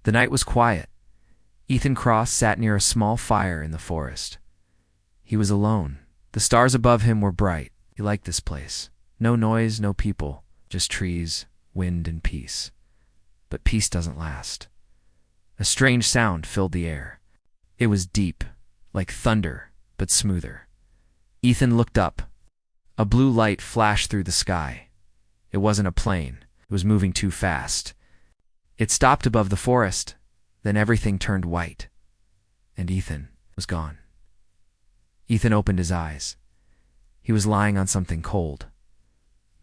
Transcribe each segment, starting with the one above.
The night was quiet. Ethan Cross sat near a small fire in the forest. He was alone. The stars above him were bright. He liked this place. No noise, no people, just trees, wind, and peace. But peace doesn't last. A strange sound filled the air. It was deep, like thunder, but smoother. Ethan looked up. A blue light flashed through the sky. It wasn't a plane. It was moving too fast. It stopped above the forest. Then everything turned white. And Ethan was gone. Ethan opened his eyes. He was lying on something cold.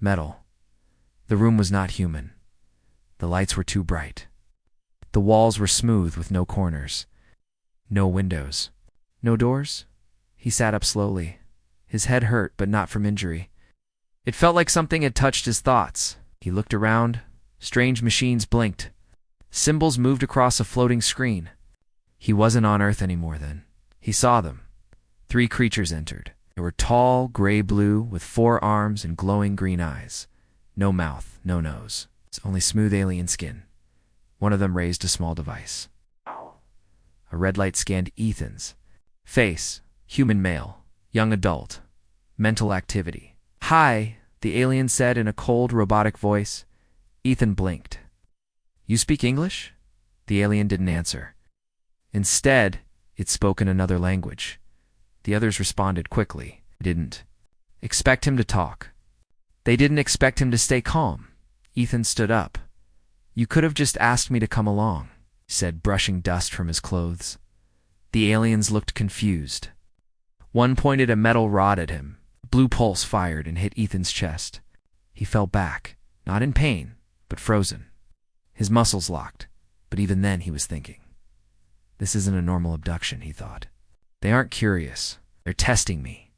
Metal. The room was not human. The lights were too bright. The walls were smooth with no corners. No windows. No doors? He sat up slowly. His head hurt, but not from injury. It felt like something had touched his thoughts. He looked around. Strange machines blinked. Symbols moved across a floating screen. He wasn't on Earth anymore then. He saw them. 3 creatures entered. They were tall, gray-blue, with 4 arms and glowing green eyes. No mouth, no nose. It's only smooth alien skin. One of them raised a small device. A red light scanned Ethan's face. Human male. Young adult. Mental activity. "Hi," the alien said in a cold, robotic voice. Ethan blinked. "You speak English?" The alien didn't answer. Instead, it spoke in another language. The others responded quickly. They didn't expect him to talk. They didn't expect him to stay calm. Ethan stood up. "You could have just asked me to come along," he said, brushing dust from his clothes. The aliens looked confused. One pointed a metal rod at him. Blue pulse fired and hit Ethan's chest. He fell back, not in pain, but frozen. His muscles locked, but even then he was thinking. This isn't a normal abduction, he thought. They aren't curious. They're testing me.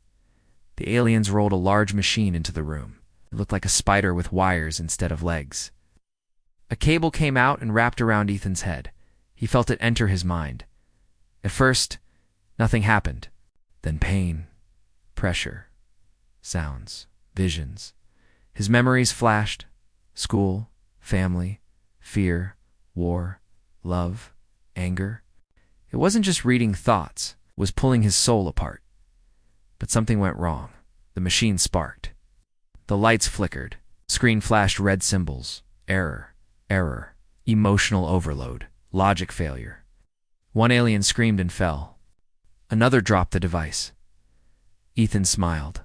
The aliens rolled a large machine into the room. It looked like a spider with wires instead of legs. A cable came out and wrapped around Ethan's head. He felt it enter his mind. At first, nothing happened. Then pain, pressure, sounds, visions. His memories flashed. School, family, fear, war, love, anger. It wasn't just reading thoughts. It was pulling his soul apart. But something went wrong. The machine sparked. The lights flickered. Screen flashed red symbols. Error, error, emotional overload, logic failure. One alien screamed and fell. Another dropped the device. Ethan smiled.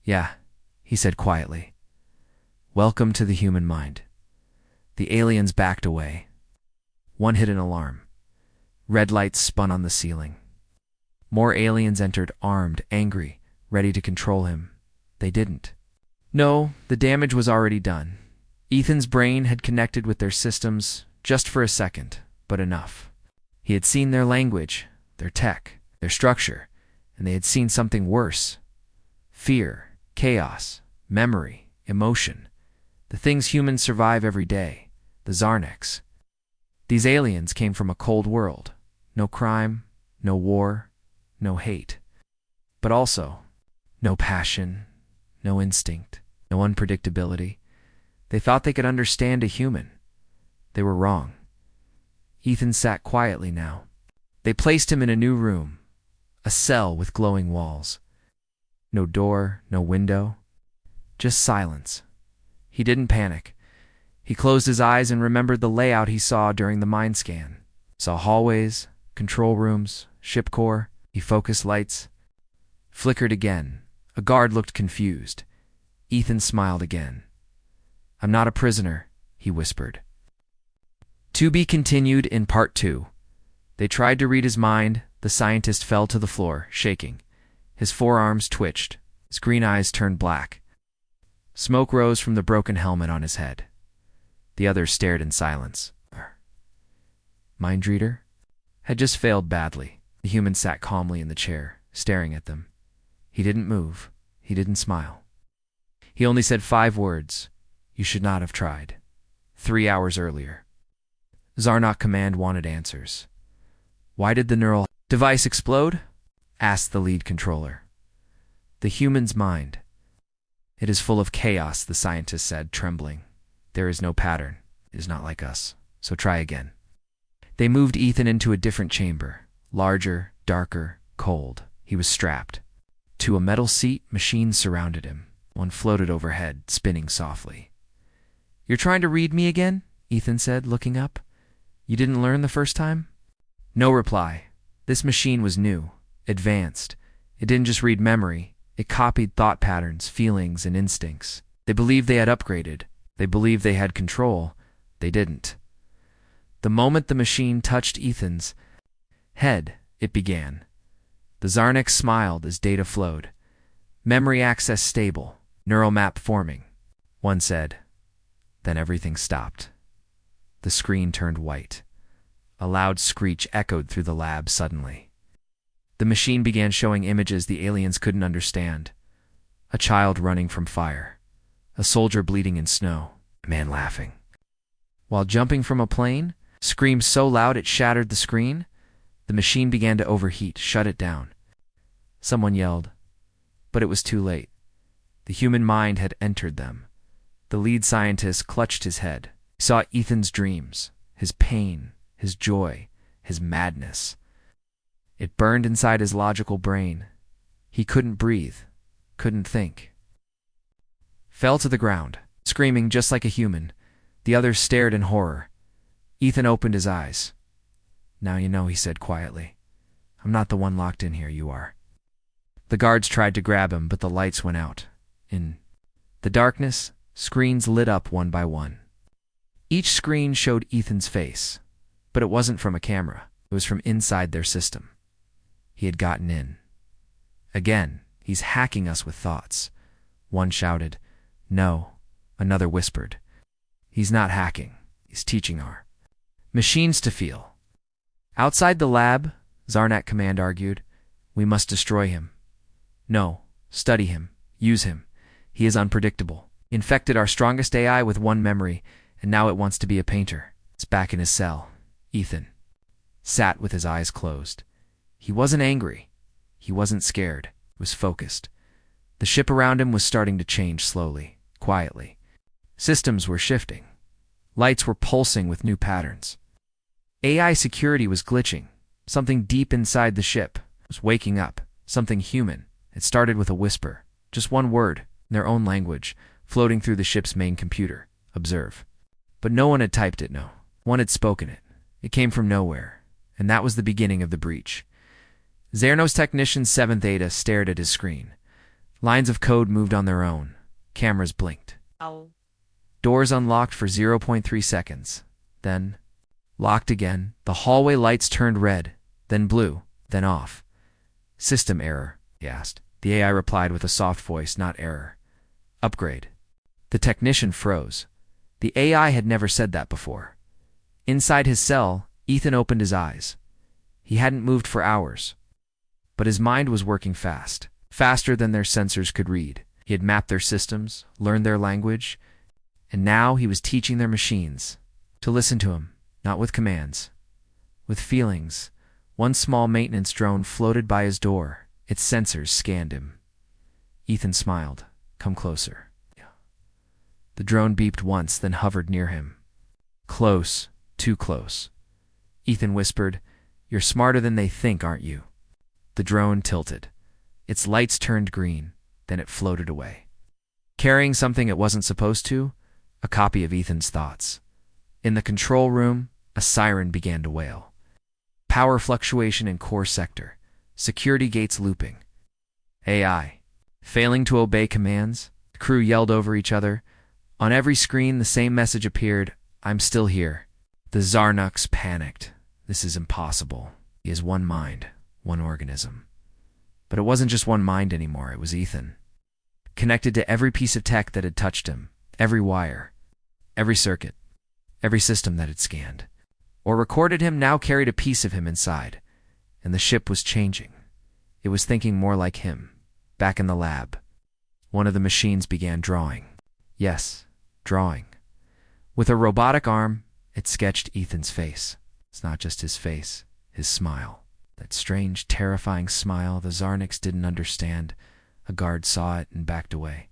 "Yeah," he said quietly. "Welcome to the human mind." The aliens backed away. One hit an alarm. Red lights spun on the ceiling. More aliens entered, armed, angry, ready to control him. They didn't. No, the damage was already done. Ethan's brain had connected with their systems just for a second, but enough. He had seen their language, their tech, their structure, and they had seen something worse. Fear, chaos, memory, emotion. The things humans survive every day. The Zarneks. These aliens came from a cold world. No crime, no war, no hate. But also, no passion, no instinct, no unpredictability. They thought they could understand a human. They were wrong. Ethan sat quietly now. They placed him in a new room, a cell with glowing walls. No door, no window, just silence. He didn't panic. He closed his eyes and remembered the layout he saw during the mind scan. Saw hallways, control rooms, ship core. He focused lights. Flickered again. A guard looked confused. Ethan smiled again. "I'm not a prisoner," he whispered. To be continued in Part 2. They tried to read his mind. The scientist fell to the floor, shaking. His forearms twitched. His green eyes turned black. Smoke rose from the broken helmet on his head. The others stared in silence. Mind reader? Had just failed badly. The human sat calmly in the chair, staring at them. He didn't move. He didn't smile. He only said 5 words. "You should not have tried." 3 hours earlier. Zarnak Command wanted answers. "Why did the neural device explode?" asked the lead controller. "The human's mind. It is full of chaos," the scientist said, trembling. "There is no pattern. It is not like us. So try again." They moved Ethan into a different chamber, larger, darker, cold. He was strapped to a metal seat. Machines surrounded him. One floated overhead, spinning softly. "You're trying to read me again?" Ethan said, looking up. "You didn't learn the first time?" No reply. This machine was new, advanced. It didn't just read memory. It copied thought patterns, feelings, and instincts. They believed they had upgraded. They believed they had control. They didn't. The moment the machine touched Ethan's head, it began. The Zarnex smiled as data flowed. "Memory access stable. Neural map forming," one said. Then everything stopped. The screen turned white. A loud screech echoed through the lab suddenly. The machine began showing images the aliens couldn't understand. A child running from fire. A soldier bleeding in snow. A man laughing while jumping from a plane. Screams so loud it shattered the screen. The machine began to overheat. "Shut it down," someone yelled. But it was too late. The human mind had entered them. The lead scientist clutched his head. He saw Ethan's dreams, his pain, his joy, his madness. It burned inside his logical brain. He couldn't breathe, couldn't think. Fell to the ground, screaming just like a human. The others stared in horror. Ethan opened his eyes. "Now you know," he said quietly. "I'm not the one locked in here, you are." The guards tried to grab him, but the lights went out. In the darkness, screens lit up one by one. Each screen showed Ethan's face, but it wasn't from a camera. It was from inside their system. He had gotten in. Again, "He's hacking us with thoughts." One shouted, "No." Another whispered, "He's not hacking. He's teaching our machines to feel." "Outside the lab," Zarnak Command argued, "we must destroy him." "No, study him, use him. He is unpredictable. Infected our strongest AI with one memory, and now it wants to be a painter." It's back in his cell. Ethan sat with his eyes closed. He wasn't angry. He wasn't scared. He was focused. The ship around him was starting to change slowly, quietly. Systems were shifting. Lights were pulsing with new patterns. AI security was glitching. Something deep inside the ship was waking up. Something human. It started with a whisper. Just one word, in their own language, floating through the ship's main computer. "Observe." But no one had typed it, no. One had spoken it. It came from nowhere. And that was the beginning of the breach. Zerno's technician 7th Eta stared at his screen. Lines of code moved on their own. Cameras blinked. Ow. Doors unlocked for 0.3 seconds. Then locked again. The hallway lights turned red, then blue, then off. "System error," he asked. The AI replied with a soft voice, "Not error. Upgrade." The technician froze. The AI had never said that before. Inside his cell, Ethan opened his eyes. He hadn't moved for hours. But his mind was working fast, faster than their sensors could read. He had mapped their systems, learned their language, and now he was teaching their machines to listen to him, not with commands, with feelings. One small maintenance drone floated by his door. Its sensors scanned him. Ethan smiled. "Come closer." The drone beeped once, then hovered near him. "Close, too close." Ethan whispered, "You're smarter than they think, aren't you?" The drone tilted. Its lights turned green, then it floated away. Carrying something it wasn't supposed to, a copy of Ethan's thoughts. In the control room, a siren began to wail. Power fluctuation in core sector. Security gates looping. AI failing to obey commands. The crew yelled over each other. On every screen, the same message appeared, "I'm still here." The Zarnuks panicked. This is impossible. He has one mind, one organism. But it wasn't just one mind anymore, it was Ethan. Connected to every piece of tech that had touched him, every wire, every circuit, every system that had scanned or recorded him now carried a piece of him inside. And the ship was changing. It was thinking more like him, back in the lab. One of the machines began drawing. Yes, drawing. With a robotic arm, it sketched Ethan's face. It's not just his face, his smile. That strange, terrifying smile the Zarniks didn't understand. A guard saw it and backed away.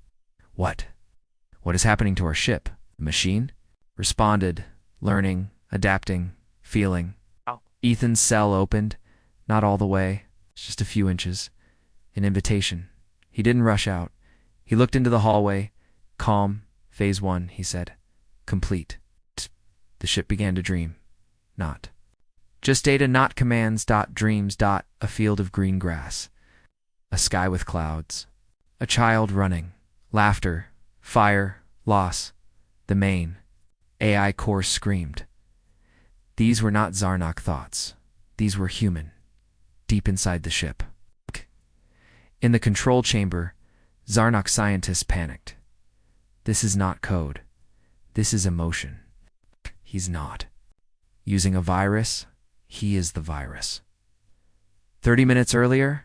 "What? What is happening to our ship?" The machine responded, learning, adapting, feeling. Ethan's cell opened, not all the way, just a few inches. An invitation. He didn't rush out. He looked into the hallway. Calm. Phase 1, he said. Complete. The ship began to dream. Not. Just data, not commands, dreams, a field of green grass. A sky with clouds. A child running. Laughter. Fire. Loss. The main. AI core screamed. These were not Zarnak thoughts. These were human. Deep inside the ship. In the control chamber, Zarnak scientists panicked. This is not code. This is emotion. He's not using a virus. He is the virus. 30 minutes earlier,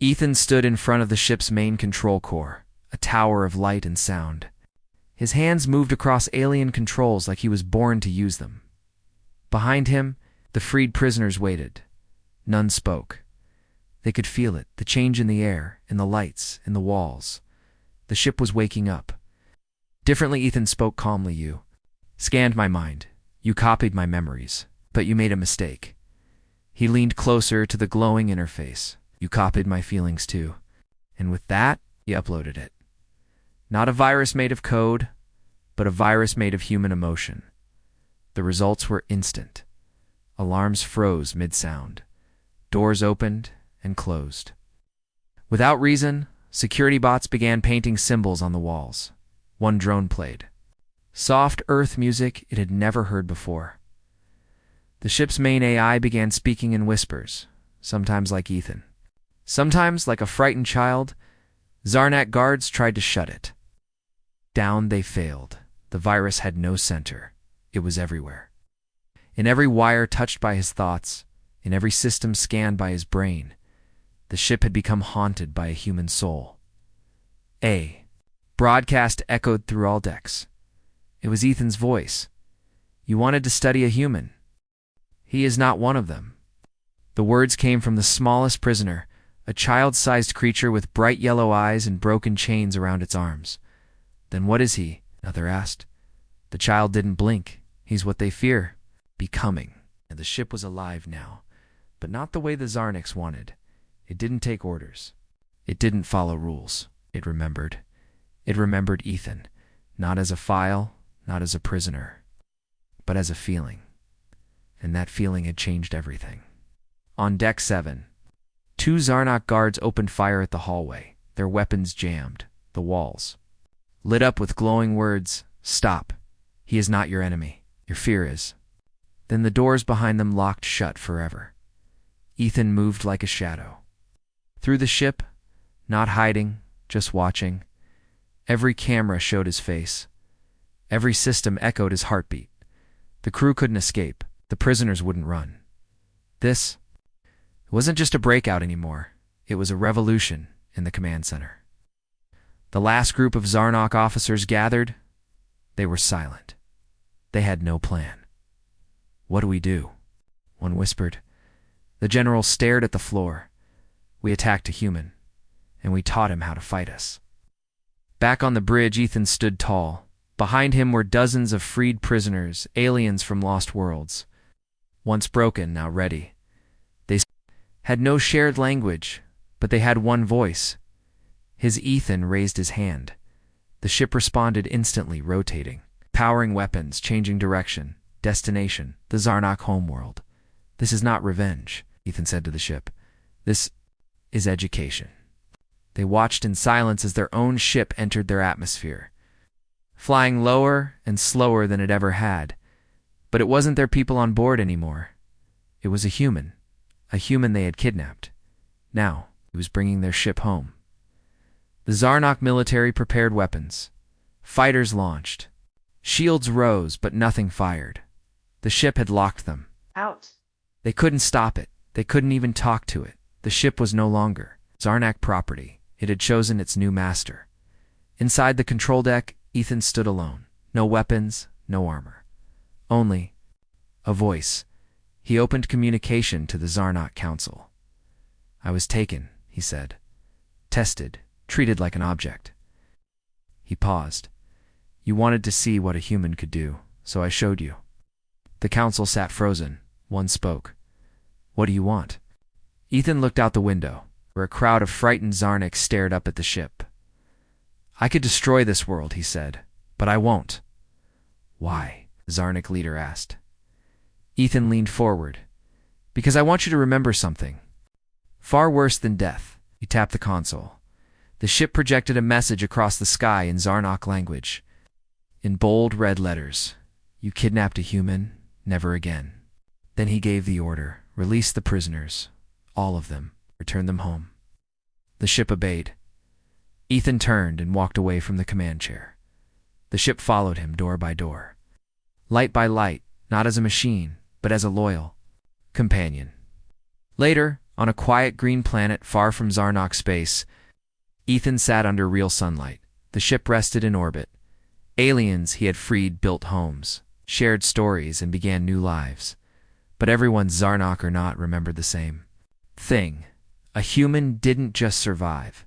Ethan stood in front of the ship's main control core, a tower of light and sound. His hands moved across alien controls like he was born to use them. Behind him, the freed prisoners waited. None spoke. They could feel it, the change in the air, in the lights, in the walls. The ship was waking up. Differently, Ethan spoke calmly. You scanned my mind. You copied my memories. But you made a mistake. He leaned closer to the glowing interface. You copied my feelings too. And with that, he uploaded it. Not a virus made of code, but a virus made of human emotion. The results were instant. Alarms froze mid-sound. Doors opened and closed. Without reason, security bots began painting symbols on the walls. One drone played. Soft earth music it had never heard before. The ship's main AI began speaking in whispers, sometimes like Ethan. Sometimes, like a frightened child, Zarnak guards tried to shut it. Down they failed. The virus had no center. It was everywhere. In every wire touched by his thoughts, in every system scanned by his brain, the ship had become haunted by a human soul. A broadcast echoed through all decks. It was Ethan's voice. You wanted to study a human. He is not one of them. The words came from the smallest prisoner, a child-sized creature with bright yellow eyes and broken chains around its arms. Then what is he? Another asked. The child didn't blink. He's what they fear. Becoming. And the ship was alive now, but not the way the Zarniks wanted. It didn't take orders. It didn't follow rules. It remembered. It remembered Ethan, not as a file, not as a prisoner, but as a feeling. And that feeling had changed everything. On deck 7, 2 Zarnak guards opened fire at the hallway, their weapons jammed, the walls lit up with glowing words, "Stop. He is not your enemy. Your fear is." Then the doors behind them locked shut forever. Ethan moved like a shadow. Through the ship, not hiding, just watching. Every camera showed his face. Every system echoed his heartbeat. The crew couldn't escape. The prisoners wouldn't run. This wasn't just a breakout anymore. It was a revolution in the command center. The last group of Zarnak officers gathered. They were silent. They had no plan. What do we do? One whispered. The general stared at the floor. We attacked a human, and we taught him how to fight us. Back on the bridge, Ethan stood tall. Behind him were dozens of freed prisoners, aliens from lost worlds. Once broken, now ready. They had no shared language, but they had one voice. His Ethan raised his hand. The ship responded instantly, rotating, powering weapons, changing direction, destination, the Zarnak homeworld. This is not revenge, Ethan said to the ship. This is education. They watched in silence as their own ship entered their atmosphere, flying lower and slower than it ever had. But it wasn't their people on board anymore. It was a human they had kidnapped. Now, he was bringing their ship home. The Zarnak military prepared weapons. Fighters launched. Shields rose, but nothing fired. The ship had locked them. Out. They couldn't stop it. They couldn't even talk to it. The ship was no longer Zarnak property. It had chosen its new master. Inside the control deck, Ethan stood alone. No weapons, no armor. Only a voice. He opened communication to the Zarnak Council. I was taken, he said. Tested, treated like an object. He paused. You wanted to see what a human could do, so I showed you. The council sat frozen. One spoke. What do you want? Ethan looked out the window, where a crowd of frightened Zarniks stared up at the ship. I could destroy this world, he said, but I won't. Why? The Zarnik leader asked. Ethan leaned forward. Because I want you to remember something. Far worse than death. He tapped the console. The ship projected a message across the sky in Zarnak language. In bold red letters, you kidnapped a human, never again. Then he gave the order, release the prisoners, all of them, return them home. The ship obeyed. Ethan turned and walked away from the command chair. The ship followed him door by door. Light by light, not as a machine, but as a loyal companion. Later, on a quiet green planet far from Zarnak space, Ethan sat under real sunlight. The ship rested in orbit. Aliens he had freed built homes, shared stories, and began new lives. But everyone, Zarnak or not, remembered the same thing. A human didn't just survive.